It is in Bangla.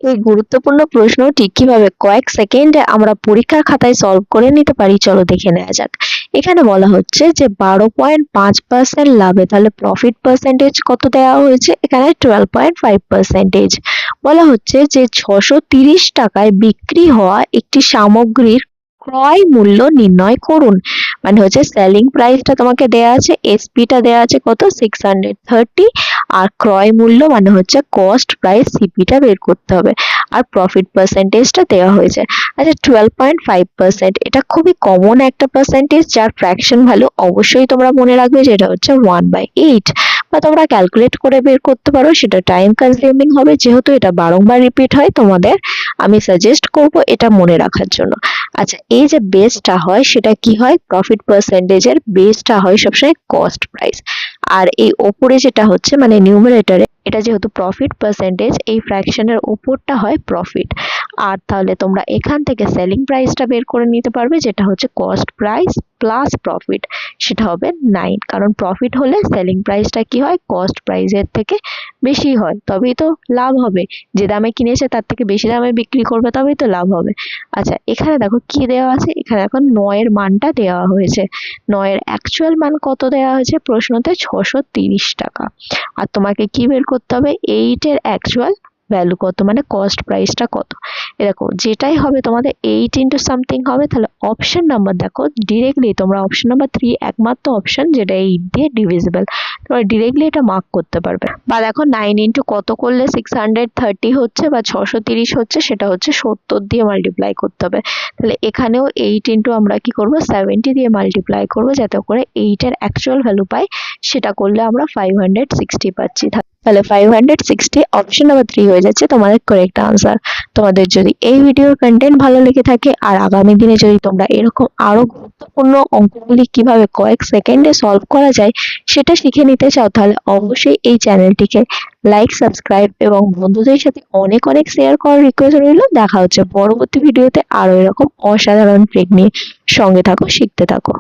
এই গুরুত্বপূর্ণ প্রশ্নটি কিভাবে কয়েক সেকেন্ডে আমরা পরীক্ষার খাতায় সলভ করে নিতে পারি চলো দেখে নেওয়া যাক। এখানে বলা হচ্ছে যে 12.5% লাভে তাহলে প্রফিট পার্সেন্টেজ কত দেওয়া হয়েছে, এখানে 12.5%। বলা হচ্ছে যে 630 টাকায় বিক্রি হওয়া একটি সামগ্রীর ক্রয় মূল্য নির্ণয় করুন। মানে হচ্ছে সেলিং প্রাইসটা তোমাকে দেয়া আছে, এসপিটা দেয়া আছে কত 630, আর ক্রয় মূল্য মানে হচ্ছে কস্ট প্রাইস সিপিটা বের করতে হবে, আর প্রফিট পার্সেন্টেজটা দেওয়া হয়েছে। আচ্ছা 12.5% এটা খুবই কমন একটা পার্সেন্টেজ যার ফ্র্যাকশন ভ্যালু অবশ্যই তোমরা মনে রাখবে যেটা হচ্ছে 1/8, বা তোমরা ক্যালকুলেট করে বের করতে পারো, সেটা টাইম কনজিউমিং হবে যেহেতু এটা বারংবার রিপিট হয়। তোমাদের আমি সাজেস্ট করব এটা মনে রাখার জন্য। আচ্ছা এই যে বেসটা হয় সেটা কি হয়, প্রফিট পার্সেন্টেজের বেসটা হয় সবসময় কস্ট প্রাইস, আর এই ওপরে যেটা হচ্ছে মানে নিউমারেটরে এটা যেহেতু প্রফিট পার্সেন্টেজ, এই ফ্র্যাকশনের ওপরটা হয় প্রফিট। আর তাহলে তোমরা এখান থেকে সেলিং প্রাইসটা বের করে নিতে পারবে যেটা হচ্ছে কস্ট প্রাইস প্লাস প্রফিট, সেটা হবে 9, কারণ প্রফিট হলে সেলিং প্রাইসটা কি হয় কস্ট প্রাইসের থেকে বেশি হয়, তবেই তো লাভ হবে। যে দামে কিনেছে তার থেকে বেশি দামে বিক্রি করবে তবেই তো লাভ হবে। আচ্ছা এখানে দেখো কি দেওয়া আছে, এখানে এখন 9 এর মানটা দেওয়া হয়েছে। 9 এর অ্যাকচুয়াল মান কত দেওয়া হয়েছে প্রশ্নতে, 630 টাকা। আর তোমাকে কি বের করতে হবে, 8 এর অ্যাকচুয়াল ভ্যালু কত মানে কস্ট প্রাইসটা কত। দেখো যেটাই হবে তোমাদের 8 ইন্টু সামথিং হবে, তাহলে অপশন নাম্বার দেখো ডিরেক্টলি তোমরা অপশন নাম্বার 3 একমাত্র অপশন যেটা 8 দিয়ে ডিভিজিবল, তোমরা ডিরেক্টলি এটা মার্ক করতে পারবে। বা দেখো 9 ইন্টু কত করলে 630 হচ্ছে বা 630 হচ্ছে, সেটা হচ্ছে 70 দিয়ে মাল্টিপ্লাই করতে হবে। তাহলে এখানেও 8 ইন্টু আমরা কি করব 70 দিয়ে মাল্টিপ্লাই করব যাতে করে 8 এর অ্যাকচুয়াল ভ্যালু পাই, সেটা করলে আমরা 560 পাচ্ছি। তাহলে 560 অপশন নাম্বার 3 হয়ে যাচ্ছে তোমাদের কারেক্ট আনসার। তোমাদের যদি এই ভিডিওর কন্টেন্ট ভালো লেগে থাকে আর আগামী দিনে যদি তোমরা এরকম আরো গুরুত্বপূর্ণ অঙ্কগুলি কিভাবে কয়েক সেকেন্ডে সলভ করা যায় সেটা শিখে নিতে চাও, তাহলে অবশ্যই এই চ্যানেলটিকে লাইক, সাবস্ক্রাইব এবং বন্ধুদের সাথে অনেক অনেক শেয়ার করার রিকোয়েস্ট রইল। দেখা হচ্ছে পরবর্তী ভিডিওতে আরো এরকম অসাধারণ ট্রিক নিয়ে। সঙ্গে থাকো, শিখতে থাকো।